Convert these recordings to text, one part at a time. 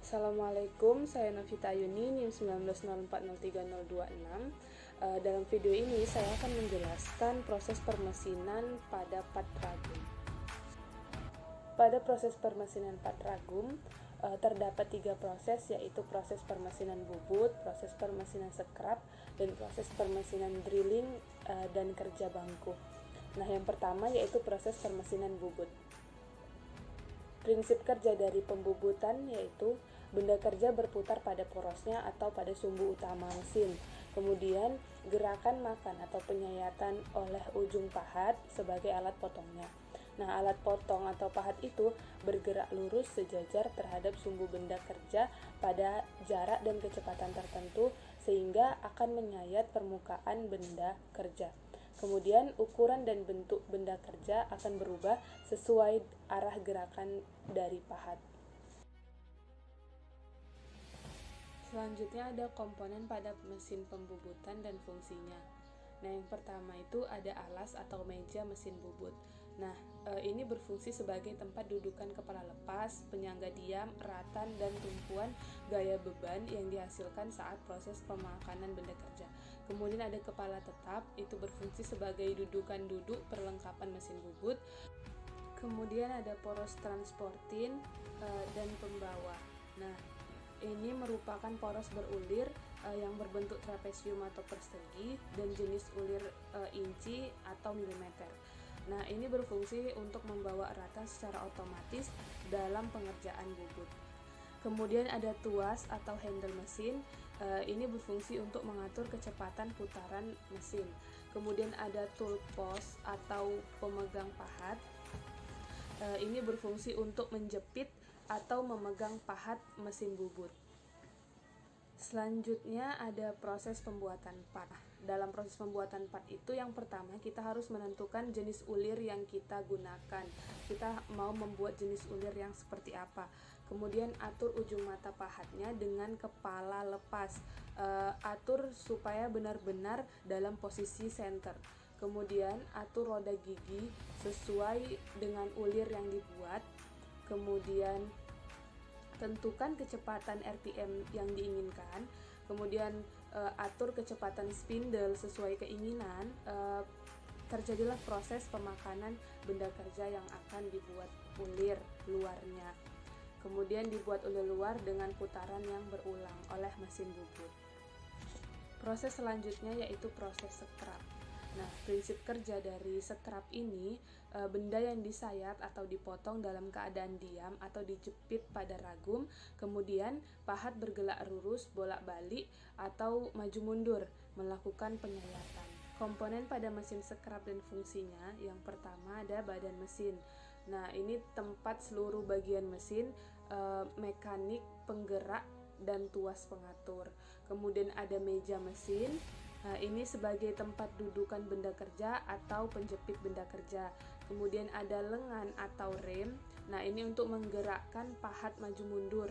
Assalamualaikum, saya Novita Ayuni, NIM 19040326. Dalam video ini saya akan menjelaskan proses permesinan pada part ragum. Pada proses permesinan part ragum, terdapat 3 proses, yaitu proses permesinan bubut, proses permesinan scrap, dan proses permesinan drilling dan kerja bangku. Nah, yang pertama yaitu proses permesinan bubut. Prinsip kerja dari pembubutan yaitu benda kerja berputar pada porosnya atau pada sumbu utama mesin. Kemudian gerakan makan atau penyayatan oleh ujung pahat sebagai alat potongnya. Nah, alat potong atau pahat itu bergerak lurus sejajar terhadap sumbu benda kerja pada jarak dan kecepatan tertentu sehingga akan menyayat permukaan benda kerja. Kemudian ukuran dan bentuk benda kerja akan berubah sesuai arah gerakan dari pahat. Selanjutnya ada komponen pada mesin pembubutan dan fungsinya. Nah, yang pertama itu ada alas atau meja mesin bubut. Nah, ini berfungsi sebagai tempat dudukan kepala lepas, penyangga diam, ratan, dan tumpuan gaya beban yang dihasilkan saat proses pemakanan benda kerja. Kemudian ada kepala tetap, itu berfungsi sebagai dudukan duduk perlengkapan mesin bubut. Kemudian ada poros transportin dan pembawa. Nah, ini merupakan poros berulir yang berbentuk trapesium atau persegi dan jenis ulir inci atau milimeter. Nah, ini berfungsi untuk membawa rata secara otomatis dalam pengerjaan bubut. Kemudian ada tuas atau handle mesin, ini berfungsi untuk mengatur kecepatan putaran mesin. Kemudian ada tool post atau pemegang pahat, ini berfungsi untuk menjepit atau memegang pahat mesin bubut. Selanjutnya ada proses pembuatan part. Dalam proses pembuatan part itu yang pertama kita harus menentukan jenis ulir yang kita gunakan. Kita mau membuat jenis ulir yang seperti apa. Kemudian atur ujung mata pahatnya dengan kepala lepas. Atur supaya benar-benar dalam posisi center. Kemudian atur roda gigi sesuai dengan ulir yang dibuat. Kemudian tentukan kecepatan RPM yang diinginkan. Kemudian atur kecepatan spindle sesuai keinginan. Terjadilah proses pemakanan benda kerja yang akan dibuat ulir luarnya. Kemudian dibuat ulir luar dengan putaran yang berulang oleh mesin bubut. Proses selanjutnya yaitu proses scrap. Nah, prinsip kerja dari scrap ini, benda yang disayat atau dipotong dalam keadaan diam atau dijepit pada ragum, kemudian pahat bergerak lurus, bolak-balik, atau maju mundur, melakukan penyayatan. Komponen pada mesin scrap dan fungsinya, yang pertama ada badan mesin. Nah, ini tempat seluruh bagian mesin, mekanik, penggerak, dan tuas pengatur. Kemudian ada meja mesin. Nah, ini sebagai tempat dudukan benda kerja atau penjepit benda kerja. Kemudian ada lengan atau rem. Nah, ini untuk menggerakkan pahat maju mundur.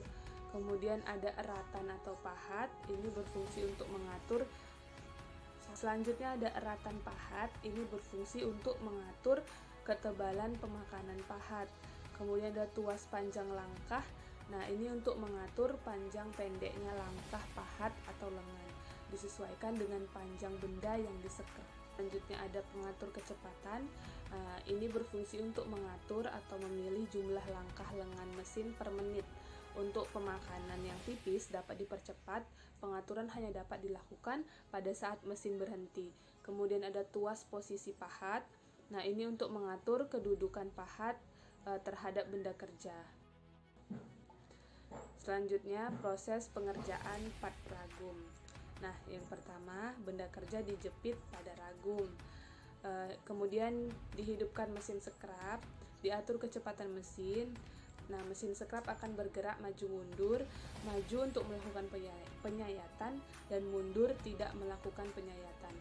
Kemudian ada eratan atau pahat. Ini berfungsi untuk mengatur. Selanjutnya ada eratan pahat. Ini berfungsi untuk mengatur ketebalan pemakanan pahat. Kemudian ada tuas panjang langkah. Nah, ini untuk mengatur panjang pendeknya langkah pahat atau lengan, disesuaikan dengan panjang benda yang disekat. Selanjutnya ada pengatur kecepatan. Ini berfungsi untuk mengatur atau memilih jumlah langkah lengan mesin per menit. Untuk pemakanan yang tipis dapat dipercepat, pengaturan hanya dapat dilakukan pada saat mesin berhenti. Kemudian ada tuas posisi pahat. Nah, ini untuk mengatur kedudukan pahat terhadap benda kerja. Selanjutnya proses pengerjaan part ragum. Nah, yang pertama benda kerja dijepit pada ragum. Kemudian dihidupkan mesin scrap, diatur kecepatan mesin. Nah, mesin scrap akan bergerak maju mundur, maju untuk melakukan penyayatan dan mundur tidak melakukan penyayatan.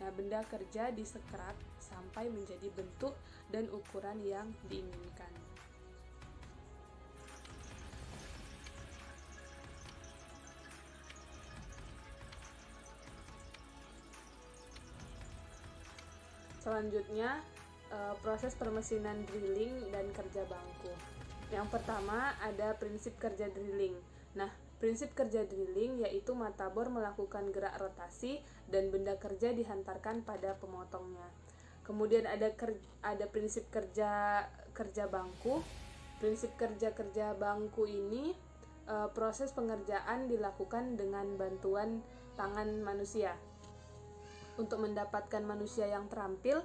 Nah, benda kerja disekrap sampai menjadi bentuk dan ukuran yang diinginkan. Selanjutnya proses permesinan drilling dan kerja bangku. Yang pertama ada prinsip kerja drilling. Nah, prinsip kerja drilling yaitu mata bor melakukan gerak rotasi dan benda kerja dihantarkan pada pemotongnya. Kemudian ada prinsip kerja bangku. Prinsip kerja bangku ini proses pengerjaan dilakukan dengan bantuan tangan manusia. Untuk mendapatkan manusia yang terampil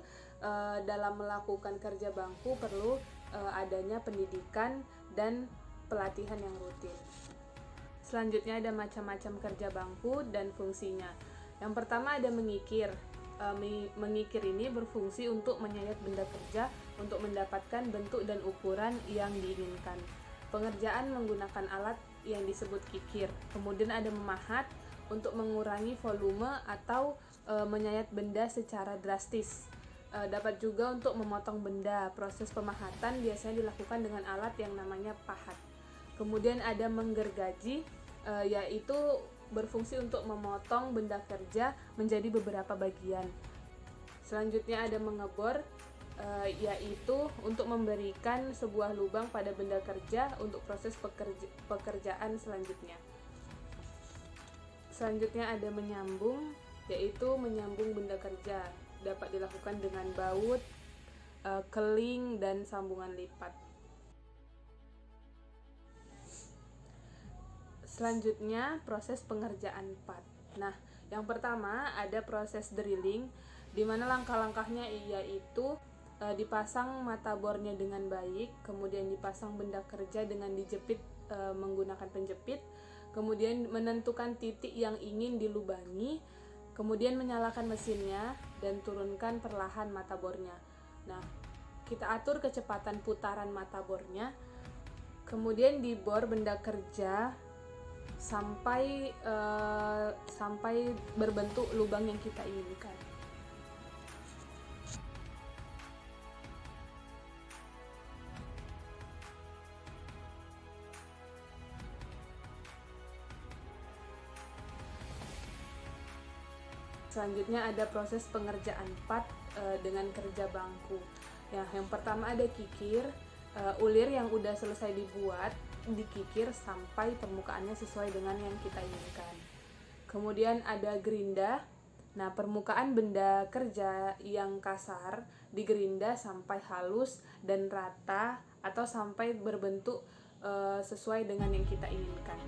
dalam melakukan kerja bangku perlu adanya pendidikan dan pelatihan yang rutin. Selanjutnya ada macam-macam kerja bangku dan fungsinya. Yang pertama ada mengikir. Mengikir ini berfungsi untuk menyayat benda kerja untuk mendapatkan bentuk dan ukuran yang diinginkan. Pengerjaan menggunakan alat yang disebut kikir. Kemudian ada memahat untuk mengurangi volume atau menyayat benda secara drastis. Dapat juga untuk memotong benda. Proses pemahatan biasanya dilakukan dengan alat yang namanya pahat. Kemudian ada menggergaji, yaitu berfungsi untuk memotong benda kerja menjadi beberapa bagian. Selanjutnya ada mengebor, yaitu untuk memberikan sebuah lubang pada benda kerja untuk proses pekerjaan selanjutnya. Selanjutnya ada menyambung, yaitu menyambung benda kerja. Dapat dilakukan dengan baut, keling, dan sambungan lipat. Selanjutnya proses pengerjaan part. Nah, yang pertama ada proses drilling, di mana langkah-langkahnya yaitu dipasang mata bornya dengan baik, kemudian dipasang benda kerja dengan dijepit menggunakan penjepit, kemudian menentukan titik yang ingin dilubangi, kemudian menyalakan mesinnya dan turunkan perlahan mata bornya. Nah, kita atur kecepatan putaran mata bornya, kemudian dibor benda kerja sampai berbentuk lubang yang kita inginkan. Selanjutnya ada proses pengerjaan part dengan kerja bangku. Ya, yang pertama ada kikir, ulir yang udah selesai dibuat dikikir sampai permukaannya sesuai dengan yang kita inginkan. Kemudian ada gerinda. Nah, permukaan benda kerja yang kasar digerinda sampai halus dan rata atau sampai berbentuk sesuai dengan yang kita inginkan.